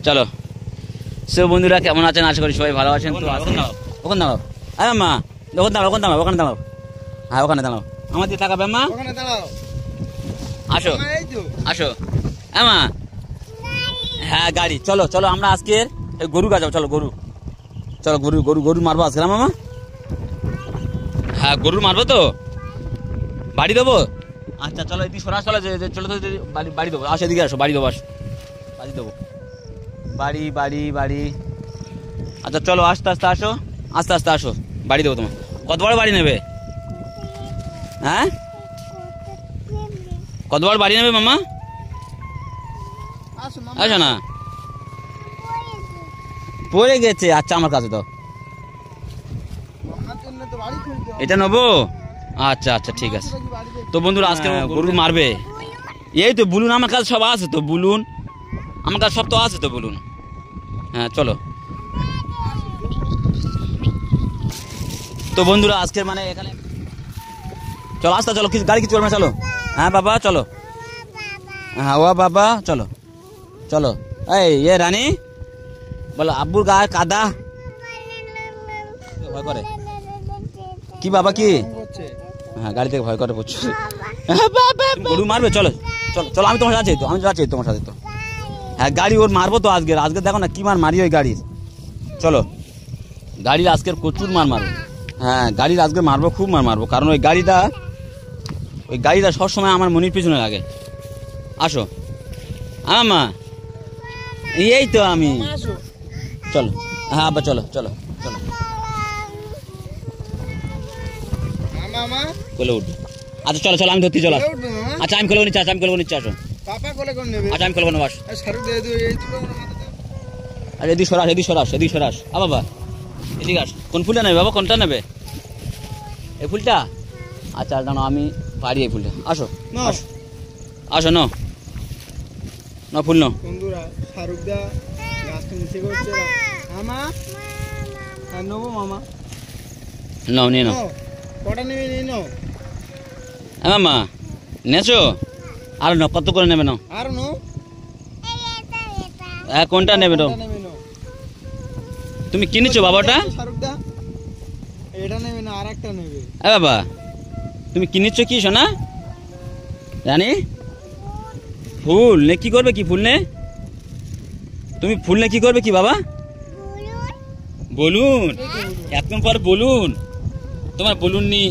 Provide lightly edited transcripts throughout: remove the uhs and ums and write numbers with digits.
চলো। সো বন্ধুরা কেমন আছেন? আশা করি সবাই ভালো আছেন। তো আসুন না, ওখানে দাঁড়াও। আরে মা, ওখানে দাঁড়াও, ওখানে দাঁড়াও, ওখানে দাঁড়াও। হ্যাঁ ওখানে দাঁড়াও, আমার দিকে তাকাবে মা। ওখানে দাঁড়াও, আসো আসো। হ্যাঁ মা, হ্যাঁ গাড়ি। চলো চলো আমরা আজকে গরু গাছাবো। চলো গরু, চলো গরু গরু গরু মারবো আজকে না মামা? হ্যাঁ গরু মারবো তো, বাড়ি দেবো। আচ্ছা চলো এদিকে সরা, চলো চলো তো বাড়ি দেবো। আসো এদিকে আসো, বাড়ি দেবো। আসো বাড়ি দেবো, বাড়ি বাড়ি বাড়ি। আচ্ছা চলো আস্তে আস্তে আসো, আস্তে আস্তে আসো, বাড়ি দেবো তোমার। কত বড় বাড়ি নেবে? হ্যাঁ কত বড় বাড়ি নেবে মামা? আসো না, পড়ে গেছে। আচ্ছা আমার কাছে তো এটা নেবো। আচ্ছা আচ্ছা ঠিক আছে। তো বন্ধুরা আজকে গরু মারবে। এই তো বুলুন আমার কাছে সব আছে তো, বুলুন আমার কাছে সব তো আছে তো, বুলুন। হ্যাঁ চলো। তো বন্ধুরা আজকের মানে এখানে চলো আস্তে, চলো গাড়ি কি চলবে? চলো। হ্যাঁ বাবা চলো, হ্যাঁ ও বাবা চলো চলো। এই এ রানী বলো আব্বুর গায়ে কাদা ভয় করে কি বাবা? কি হ্যাঁ গাড়ি থেকে ভয় করে পড়ছে। গরু মারবে? চলো চলো চলো, আমি তোমার সাথে আছি তো, আমি যাচ্ছি তোমার সাথে তো। হ্যাঁ গাড়ি ওর মারবো তো আজকে। আজকে দেখো না কি মার মারি ওই গাড়ির। চলো গাড়ির আজকের প্রচুর মার মারবো। হ্যাঁ গাড়ির আজকে মারবো, খুব মার মারবো। কারণ ওই গাড়িটা সবসময় আমার মনির পিছনে লাগে। আসো আমা, এই তো আমি। চলো হ্যাঁ আব্বা চলো চলো চলো। কোলে উঠবে। আচ্ছা চলো চলো আমি ধরতে চলো। আচ্ছা আমি কোলে নিচ্ছি, আমি কোলে নিচ্ছি। আসো আচ্ছা আমি কোলে নেবো। আরে এদিকে সরাস, এদিকে সরাস, এদিকে সরাস। বাবা এদিকে আস। কোন ফুলটা নেবে বাবা? কোনটা নেবে? এই ফুলটা? আচ্ছা জানো আমি পারি এই ফুলটা। আসো আসো আসো। ন ফুল ন। বন্ধুরা শাহরুখ দা গাছটা নিচে করছে। মামা নেবো মামা, নাও নিয়ে নাও। কটা নেবে নিয়ে নাও। মামা নেছো? আর ন কত করে নেবে? নাও আর নো। হ্যাঁ কোনটা নেবে? নাও। তুমি কিনেছো বাবাটা? শাহরুখ দা এটা নেবে না আর একটা নেবে? বাবা তুমি কিনেছো কি সোনা? জানি ফুল নে কি করবে? কি ফুল নে তুমি? ফুল নে কি করবে কি বাবা? বলুন। একদম পর বলুন। তোমার বলুন নি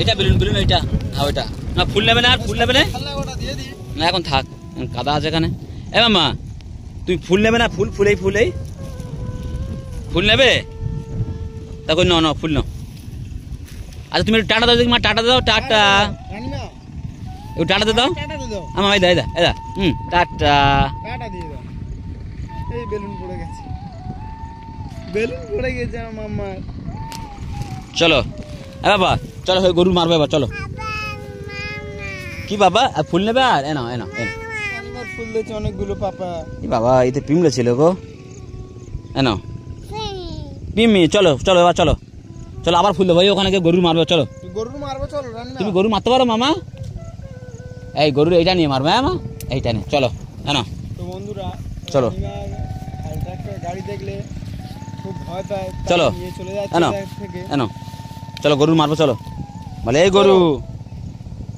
এটা বেলুন, বেলুন এটা। হ্যাঁ ওইটা না। ফুল নেবে না? আর ফুল নেবে না? না এখন থাক, কাদা আছে এখানে। এ মামা তুমি ফুল নেবে না? ফুলেই ফুল নেবে? দেখো ন ন ফুল নাও। আচ্ছা তুমি টাটা দাও দেখি মা, টাটা দাও। টাটা টাটা দাও আমার। এদা এদা এদা টাটা। এই বেলুন পড়ে গেছে, বেলুন পড়ে গেছে আমার মাম্মা। চলো বাবা চলো, গরু মারবে এবার। চলো কি বাবা ফুল নেবে? আর এনা এনা এনা ফুল দিয়েছে অনেকগুলো পাপা। বাবা এতে পিমড়ে ছিল গো। এনা পিমি। চলো চলো এবার চলো চলো আবার ফুল দেবো। ওখানে গিয়ে গরু মারবে। চলো গরু মারবো। চলো তুমি গরু মারতে পারো মামা? এই গরুর এইটা নিয়ে মারবে। হ্যাঁ মা এইটা নিয়ে চলো। এনা তো বন্ধুরা চলো গাড়ি দেখলে খুব ভয় পায়। চলো চলে যাচ্ছে থেকে। এনো চলো গরু মারবো। চলো বলে এই গরু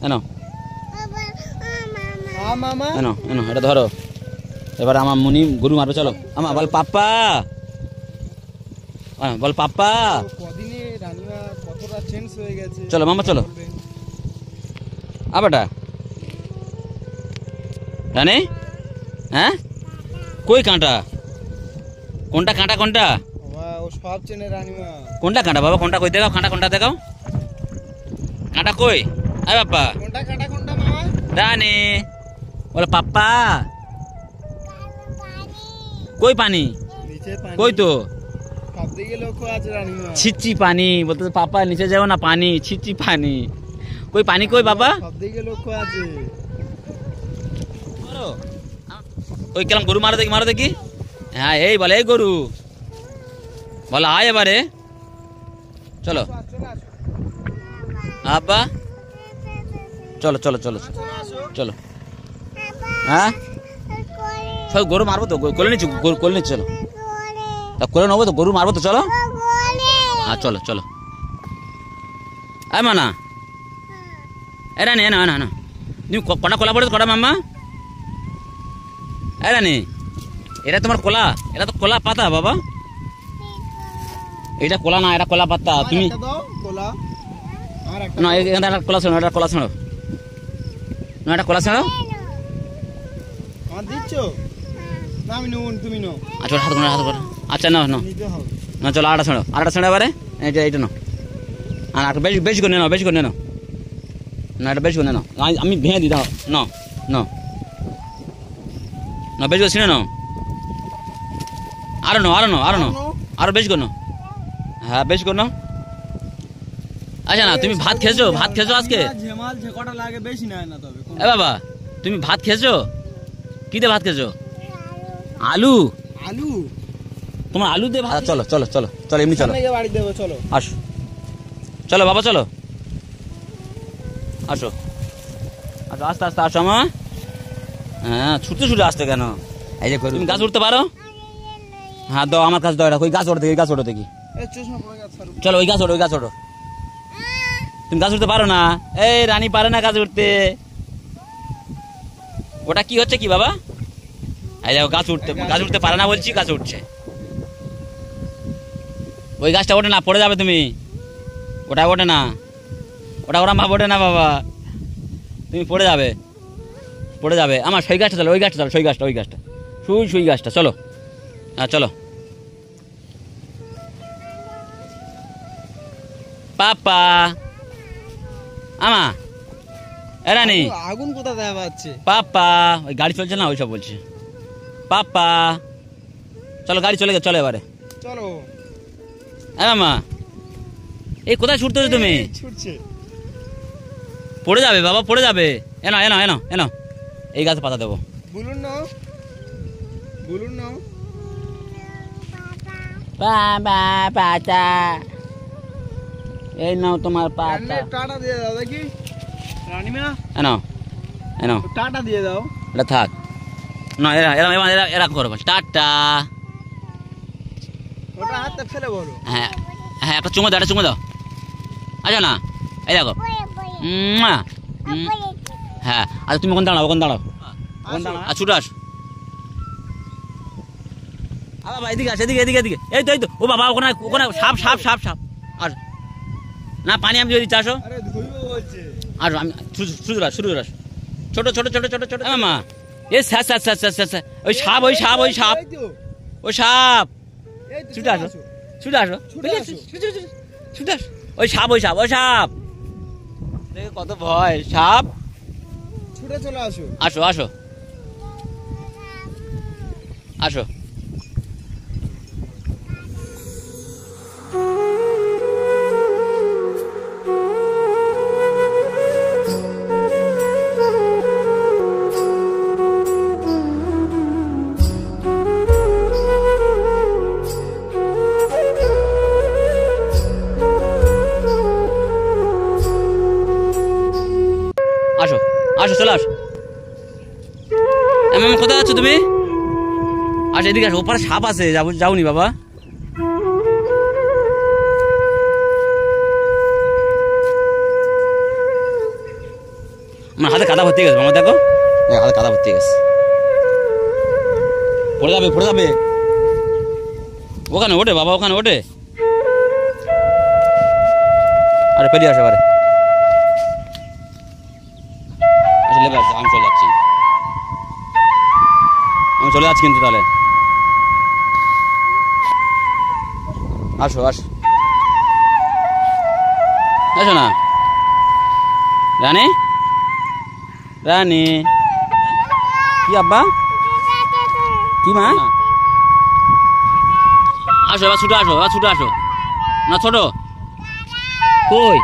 এনো মামা এনো এনো এটা ধরো। এবার আমার মুনি গরু মারবে। চলো আমা বল পাপ্পা, বল পাপ্পা। কদিনে রানিমা কতটা চেঞ্জ হয়ে গেছে। চলো মামা চলো। আবাটা জানে হ্যাঁ কই কাঁটা? কোনটা কাঁটা? কোনটা ও সব চেনে রানিমা। কোনটা কাঁটা বাবা? কোনটা কই দেখাও? কাঁটা কোনটা দেখাও? কাঁটা কই? আয় বাপ্পা কোনটা কাঁটা কোনটা মামা? রানী বলে পাপ্পা কই পানি? নিচে পানি। কই তো সব দিকে লক্ষ্য আছে রানিমা। ছিচ্ছি পানি বলতে পাপা নিচে যাও না, পানি ছিচ্ছি পানি। কই পানি কই বাবা? সব দিকে লক্ষ্য আছে। ওই কেলাম গরু মারো দেখি, মারো দেখি। হ্যাঁ এই বলে এই গরু বলে আয় এবারে। চলো আব্বা চলো চলো চলো চলো। হ্যাঁ সব গরু মারবো তো, কোলে নিচ্ছি, কোলে নিচ্ছি, চলো তা কোলে নেবো তো, গরু মারবো তো, চলো। হ্যাঁ চলো চলো। মানা এ রানি, এ না না না, তুমি কটা কলা পড়েছো, কটা মাম্মা? এ রানি, এটা তোমার কলা? এটা তো কলা পাতা বাবা, এটা কলা না, এটা কলা পাতা। তুমি না এখানে একটা কলা ছেড়ো, এটা কলা ছেড়ো না, এটা কলা ছেড়ো। আচ্ছা হাত করে, হাত করে, আচ্ছা না না না, চলো আটা ছেড়ো, আটা ছেড়ো এবারে, এটা এইটা নাও, আর একটা বেশি বেশি করে নাও, বেশি করে নাও না, এটা বেশি করে নাও, আমি ভেঙে দিই, দাও না না না, বেশি করে ছিঁড়ে নাও, আরো নাও, আরো নাও, আরো নাও, আরো বেশি করে নাও, হ্যাঁ বেশি করে নাও। আচ্ছা না, তুমি ভাত খেয়েছো? ভাত খেয়েছো আজকে? এ বাবা, তুমি ভাত খেয়েছো? কি দিয়ে ভাত খেয়েছো? আলু? আলু? তোমার আলু দিয়ে ভাত? চলো চলো চলো চলো, এমনি চলো, বাড়ি দেবো, চলো আসো, চলো বাবা চলো, আসো আসো, আস্তে আস্তে আসো মা। হ্যাঁ ছুটতে ছুটে আসতে কেন? এই যে তুমি গাছ উঠতে পারো? হ্যাঁ দাও আমার কাছে, দাও, ওই গাছ ওঠো দেখি, গাছ ওঠো দেখি, চলো ওই গাছ ওঠো, ওই গাছ ওঠো। তুমি গাছ উঠতে পারো না? এই রানী পারে না গাছ উঠতে। ওটা কি হচ্ছে কি বাবা? এই দেখো গাছ উঠতে পারে না বলছি, গাছ উঠছে। ওই গাছটা ওঠে না, পড়ে যাবে তুমি। ওটা ওঠে না, ওটা ওরা মা ওঠে না বাবা, তুমি পড়ে যাবে, পড়ে যাবে। আমার সেই গাছটা চলো, ওই গাছটা চলো, সেই গাছটা, ওই গাছটা, সুই গাছটা, চলো। হ্যাঁ চলো। পাপা আমা এ রানী, আগুন কোথা দেখা পাচ্ছে? পাপা, ওই গাড়ি চলছে না, ওইসব বলছে। পাপা চলো, গাড়ি চলে গেছে, চলো এবারে চলো। হ্যাঁ মামা, এই কোথায় ছুটতে হচ্ছে তুমি? ছুটছে, পড়ে যাবে বাবা, পড়ে যাবে। এনো এনো এনো এনো, এই গাছে পাতা দেবো। বলুন নাও, বলুন নাও। বাবা পাতা, এই নাও তোমার পাতা। টাটা দিয়ে দাও দেখি রানীমা, এনো এনো, টাটা দিয়ে দাও। এটা থাক না, এরা এরা এরা এরা করবো টাটা। ওটা হাতে ফেলে বলো। হ্যাঁ হ্যাঁ, একটা চুমো দাও, একটা চুমো দাও। আচ্ছা না, এই দেখো, হ্যাঁ। আচ্ছা তুমি ওখানে দাঁড়াও, ওখানে দাঁড়াও, আর ছুটে আস। বাবা এদিকে আস, এদিকে এদিকে এদিকে, এই তো এই তো, ও বাবা ওখানে ওখানে সাপ সাপ সাপ সাপ। আর না পানি আমি যদি চাষো, আর আমি শুরু আস, ছোট ছোট ছোট ছোট ছোট মা, এ sir sir sir sir sir, ওই সাপ, ওই সাপ, ওই সাপ, ওই সাপ, ছুটে আসো, ছুটে আসো, ছুটে আসো, ওই সাপ, ওই সাপ, ওই সাপ, দেখে কত ভয় সাপ। ছুটে চলে আসো, আসো আসো আসো। আসো আসো, চলে আসো। কোথায় আছো তুমি? আচ্ছা এদিকে আসো, ওপারে সাপ আছে, যাওনি বাবা? আমার হাতে কাদা ভর্তি গেছে মামা, দেখো হাতে কাদা ভর্তি গেছে, পড়ে যাবে, পড়ে যাবে। ওখানে ওঠে বাবা, ওখানে ওঠে। আরে পেরিয়ে আসো এবারে, আমি চলে যাচ্ছি, আমি চলে যাচ্ছি কিন্তু তাহলে। আসো আসো, আসো না রানী, রানী কি আব্বা, কি মা? আসো এবার ছুটে আসো, এবার ছুটে আসো না, ছোট কই?